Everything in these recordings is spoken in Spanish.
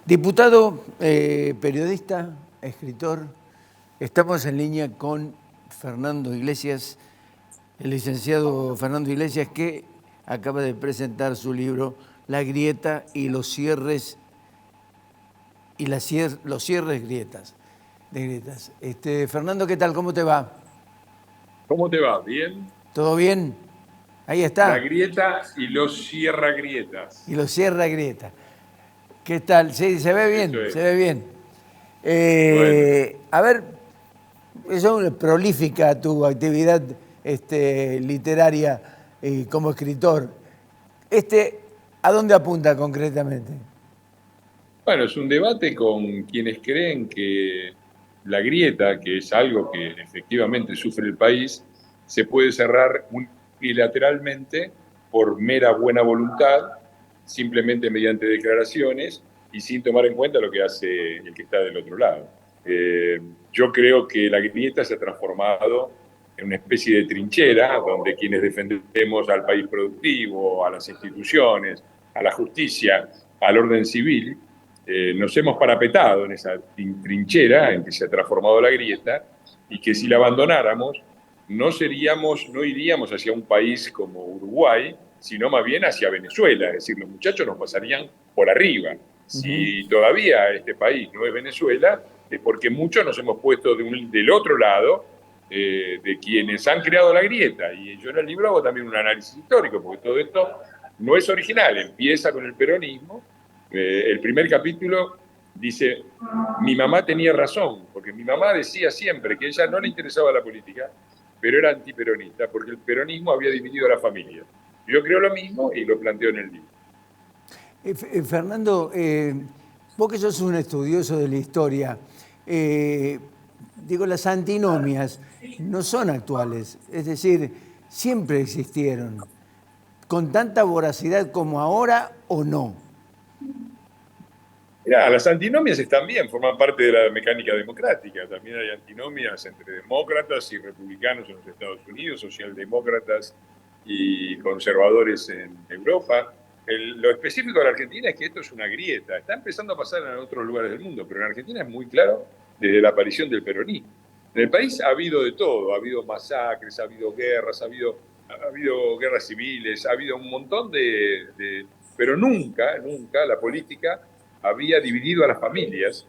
Diputado, periodista, escritor, estamos en línea con Fernando Iglesias, el licenciado Fernando Iglesias, que acaba de presentar su libro La grieta y los cierres y los cierres de grietas. Fernando, ¿qué tal? ¿Cómo te va? ¿Cómo te va? ¿Bien? ¿Todo bien? Ahí La está. grieta y los cierra Y grietas. los cierra grieta. ¿Qué tal? Sí, se ve Eso bien, se es. ve bien. Bueno, A ver, es prolífica tu actividad literaria como escritor. Este, ¿A dónde apunta concretamente? bueno, es un debate con quienes creen que la grieta, que es algo que efectivamente sufre el país, se puede cerrar unilateralmente por mera buena voluntad, simplemente mediante declaraciones y sin tomar en cuenta lo que hace el que está del otro lado. Eh, yo creo que la grieta se ha transformado en una especie de trinchera donde quienes defendemos al país productivo, a las instituciones, a la justicia, al orden civil, nos hemos parapetado en esa trinchera en que se ha transformado la grieta y que si la abandonáramos no iríamos hacia un país como Uruguay, sino más bien hacia Venezuela, es decir, los muchachos nos pasarían por arriba. Ujú. Si todavía este país no es Venezuela, es porque muchos nos hemos puesto del otro lado de quienes han creado la grieta. Y yo en el libro hago también un análisis histórico, porque todo esto no es original, empieza con el peronismo. El primer capítulo dice, mi mamá tenía razón, porque mi mamá decía siempre que a ella no le interesaba la política, pero era antiperonista, porque el peronismo había dividido a la familia. Yo creo lo mismo y lo planteo en el libro. Fernando, vos que sos un estudioso de la historia, eh, digo, las antinomias no son actuales, es decir, siempre existieron, con tanta voracidad como ahora o no. Mirá, las antinomias están bien, forman parte de la mecánica democrática. También hay antinomias entre demócratas y republicanos en los Estados Unidos, socialdemócratas y conservadores en Europa. Lo específico de la Argentina es que esto es una grieta. Está empezando a pasar en otros lugares del mundo, pero en Argentina es muy claro desde la aparición del peronismo. En el país ha habido de todo, ha habido masacres, ha habido guerras, ha habido guerras civiles, ha habido un montón pero nunca, nunca la política había dividido a las familias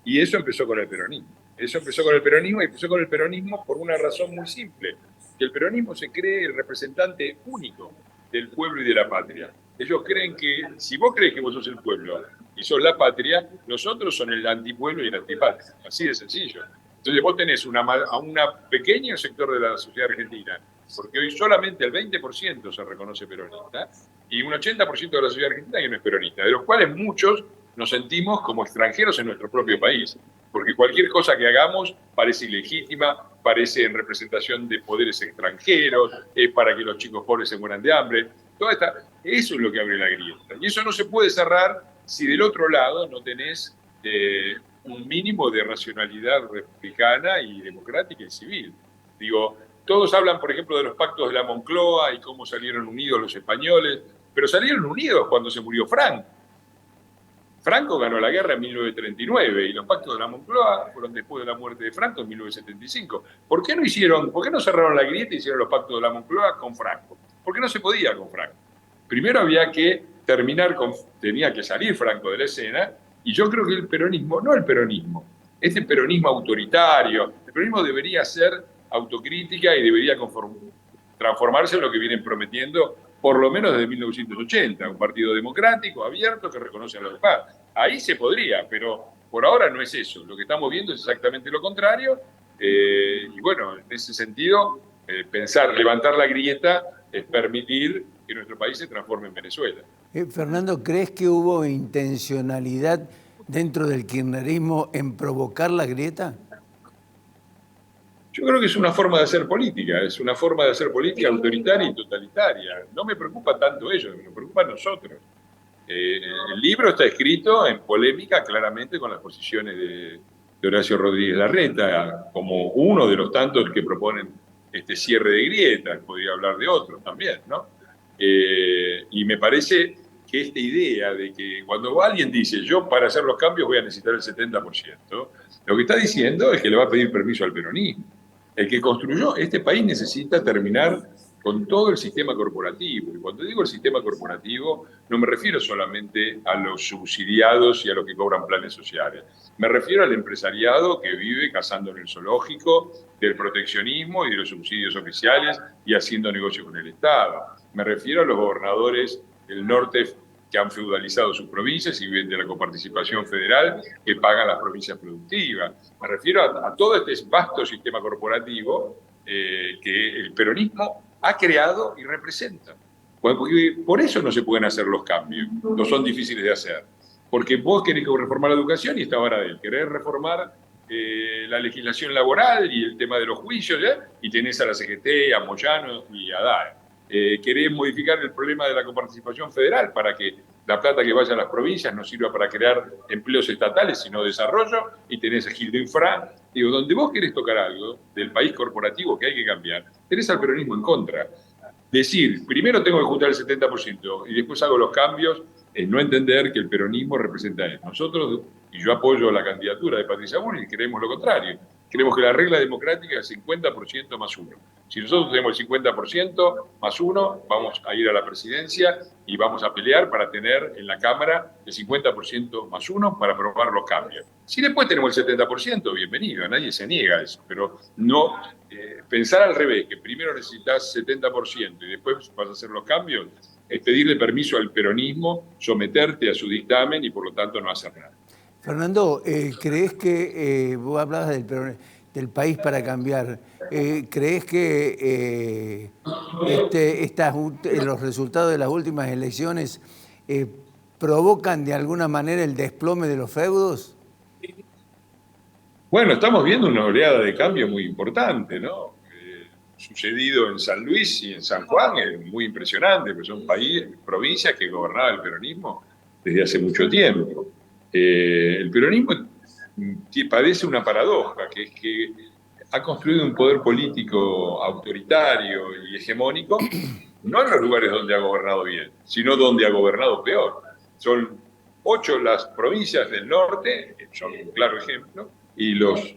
y eso empezó con el peronismo. Eso empezó con el peronismo y empezó con el peronismo por una razón muy simple, que el peronismo se cree el representante único del pueblo y de la patria. Ellos creen que si vos crees que vos sos el pueblo y sos la patria, los otros son el antipueblo y el antipatria. Así de sencillo. Entonces vos tenés a un pequeño sector de la sociedad argentina, porque hoy solamente el 20% se reconoce peronista, y un 80% de la sociedad argentina que no es peronista, de los cuales muchos nos sentimos como extranjeros en nuestro propio país, porque cualquier cosa que hagamos parece ilegítima, parece en representación de poderes extranjeros, es para que los chicos pobres se mueran de hambre. Eso es lo que abre la grieta. Y eso no se puede cerrar si del otro lado no tenés un mínimo de racionalidad republicana y democrática y civil. Digo, todos hablan, por ejemplo, de los pactos de la Moncloa y cómo salieron unidos los españoles, pero salieron unidos cuando se murió Franco. Franco ganó la guerra en 1939 y los pactos de la Moncloa fueron después de la muerte de Franco en 1975. ¿Por qué no cerraron la grieta y hicieron los pactos de la Moncloa con Franco? Porque no se podía con Franco. Primero había que tenía que salir Franco de la escena, y yo creo que el peronismo, no el peronismo, este peronismo autoritario, el peronismo debería ser autocrítica y debería transformarse en lo que vienen prometiendo por lo menos desde 1980, un partido democrático, abierto, que reconoce a los demás. Ahí se podría, pero por ahora no es eso. Lo que estamos viendo es exactamente lo contrario. Y bueno, en ese sentido, levantar la grieta es permitir que nuestro país se transforme en Venezuela. Fernando, ¿crees que hubo intencionalidad dentro del kirchnerismo en provocar la grieta? Yo creo que es una forma de hacer política, es una forma de hacer política autoritaria y totalitaria. No me preocupa tanto ellos, me preocupa a nosotros. El libro está escrito en polémica claramente con las posiciones de Horacio Rodríguez Larreta, como uno de los tantos que proponen este cierre de grietas, podría hablar de otros también, ¿no? Y me parece que esta idea de que cuando alguien dice yo para hacer los cambios voy a necesitar el 70%, lo que está diciendo es que le va a pedir permiso al peronismo. El que construyó este país necesita terminar con todo el sistema corporativo. Y cuando digo el sistema corporativo, no me refiero solamente a los subsidiados y a los que cobran planes sociales. Me refiero al empresariado que vive cazando en el zoológico, del proteccionismo y de los subsidios oficiales y haciendo negocio con el Estado. Me refiero a los gobernadores del norte que han feudalizado sus provincias y viven de la coparticipación federal que pagan las provincias productivas. Me refiero a todo este vasto sistema corporativo que el peronismo ha creado y representa. Porque por eso no se pueden hacer los cambios, no son difíciles de hacer. Porque vos querés reformar la educación y está Baradel, querés reformar la legislación laboral y el tema de los juicios, y tenés a la CGT, a Moyano y a DAE. Querés modificar el problema de la coparticipación federal para que la plata que vaya a las provincias no sirva para crear empleos estatales, sino desarrollo, y tenés a Gildo Infra. Digo, donde vos querés tocar algo del país corporativo que hay que cambiar, tenés al peronismo en contra. Decir, primero tengo que juntar el 70% y después hago los cambios, es no entender que el peronismo representa a él. Nosotros, y yo apoyo la candidatura de Patricia Bullrich, creemos lo contrario. Creemos que la regla democrática es 50% más 1. Si nosotros tenemos el 50% más 1, vamos a ir a la presidencia y vamos a pelear para tener en la Cámara el 50% más 1 para aprobar los cambios. Si después tenemos el 70%, bienvenido, nadie se niega a eso, pero no pensar al revés, que primero necesitas 70% y después vas a hacer los cambios, es pedirle permiso al peronismo, someterte a su dictamen y por lo tanto no hacer nada. Fernando, ¿crees que vos hablabas del país para cambiar? ¿Crees que los resultados de las últimas elecciones provocan de alguna manera el desplome de los feudos? Bueno, estamos viendo una oleada de cambio muy importante, ¿no? Sucedido en San Luis y en San Juan es muy impresionante, porque son provincias que gobernaba el peronismo desde hace mucho tiempo. El peronismo padece una paradoja, que es que ha construido un poder político autoritario y hegemónico, no en los lugares donde ha gobernado bien, sino donde ha gobernado peor. Son 8 las provincias del norte, que son un claro ejemplo, y los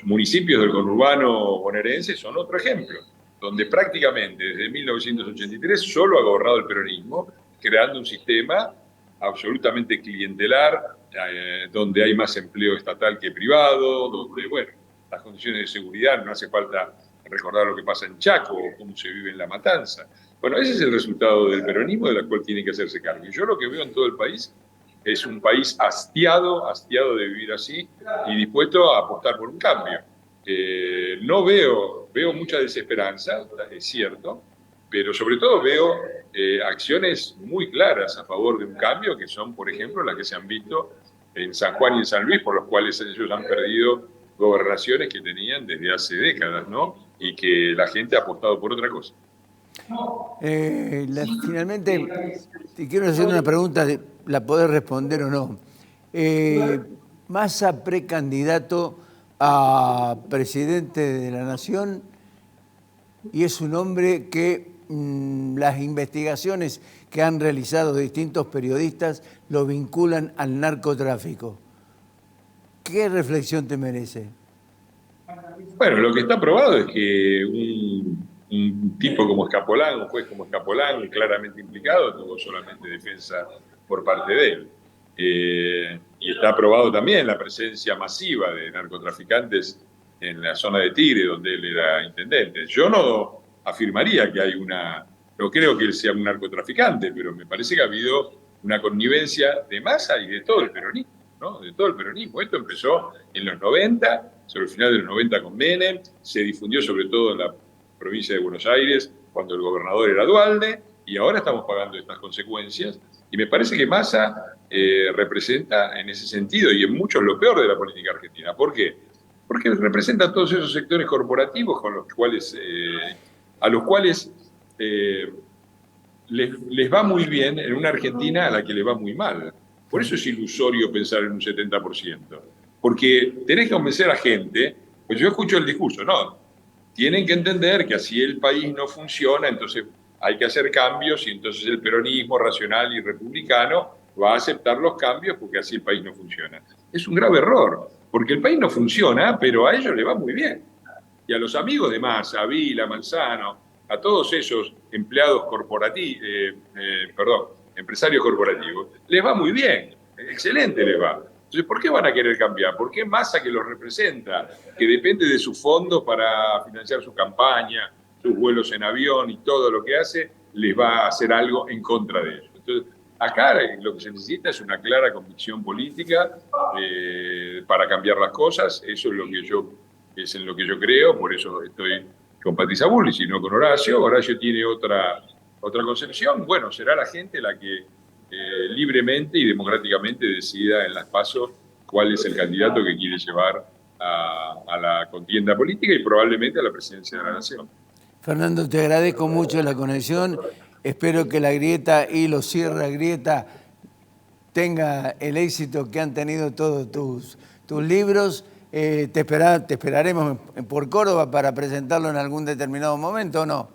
municipios del conurbano bonaerense son otro ejemplo, donde prácticamente desde 1983 solo ha gobernado el peronismo, creando un sistema absolutamente clientelar, donde hay más empleo estatal que privado, donde, bueno, las condiciones de seguridad, no hace falta recordar lo que pasa en Chaco o cómo se vive en La Matanza. Bueno, ese es el resultado del peronismo de la cual tiene que hacerse cargo. Y yo lo que veo en todo el país es un país hastiado de vivir así y dispuesto a apostar por un cambio. No veo mucha desesperanza, es cierto, pero sobre todo veo acciones muy claras a favor de un cambio, que son, por ejemplo, las que se han visto en San Juan y en San Luis, por los cuales ellos han perdido gobernaciones que tenían desde hace décadas, ¿no? Y que la gente ha apostado por otra cosa. Finalmente, te quiero hacer una pregunta, la podés responder o no. Massa precandidato a presidente de la Nación, y es un hombre que las investigaciones que han realizado distintos periodistas lo vinculan al narcotráfico. ¿Qué reflexión te merece? Bueno, lo que está probado es que un tipo como Escapolán, un juez como Escapolán, claramente implicado, tuvo solamente defensa por parte de él. Y está probado también la presencia masiva de narcotraficantes en la zona de Tigre, donde él era intendente. Yo no afirmaría que hay no creo que él sea un narcotraficante, pero me parece que ha habido una connivencia de Massa y de todo el peronismo, ¿no? De todo el peronismo. Esto empezó en los 90, sobre el final de los 90 con Menem, se difundió sobre todo en la provincia de Buenos Aires cuando el gobernador era Duhalde, y ahora estamos pagando estas consecuencias. Y me parece que Massa representa en ese sentido, y en muchos, lo peor de la política argentina. ¿Por qué? Porque representa a todos esos sectores corporativos con los cuales, a los cuales les va muy bien en una Argentina a la que les va muy mal. Por eso es ilusorio pensar en un 70%. Porque tenés que convencer a gente, pues yo escucho el discurso, no, tienen que entender que así el país no funciona, entonces hay que hacer cambios y entonces el peronismo racional y republicano va a aceptar los cambios porque así el país no funciona. Es un grave error, porque el país no funciona, pero a ellos le va muy bien. Y a los amigos de Massa, a Vila, Manzano, a todos esos empleados corporativos, empresarios corporativos, les va muy bien, excelente les va. Entonces, ¿por qué van a querer cambiar? ¿Por qué Massa, que los representa, que depende de sus fondos para financiar su campaña, sus vuelos en avión y todo lo que hace, les va a hacer algo en contra de ellos? Entonces, acá lo que se necesita es una clara convicción política para cambiar las cosas. Eso es en lo que yo creo, por eso estoy con Patricia Bullrich y no con Horacio. Horacio tiene otra concepción. Bueno, será la gente la que libremente y democráticamente decida en las PASO cuál es el candidato que quiere llevar a la contienda política y probablemente a la presidencia de la Nación. Fernando, te agradezco mucho la conexión. Espero que la grieta y los cierra grieta tenga el éxito que han tenido todos tus libros. Te esperaremos por Córdoba para presentarlo en algún determinado momento, ¿o no?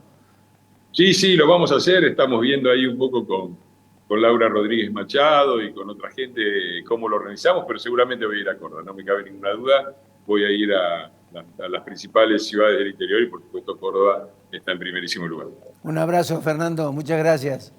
Sí, lo vamos a hacer. Estamos viendo ahí un poco con Laura Rodríguez Machado y con otra gente cómo lo organizamos, pero seguramente voy a ir a Córdoba, no me cabe ninguna duda. Voy a ir a las principales ciudades del interior y por supuesto Córdoba está en primerísimo lugar. Un abrazo, Fernando. Muchas gracias.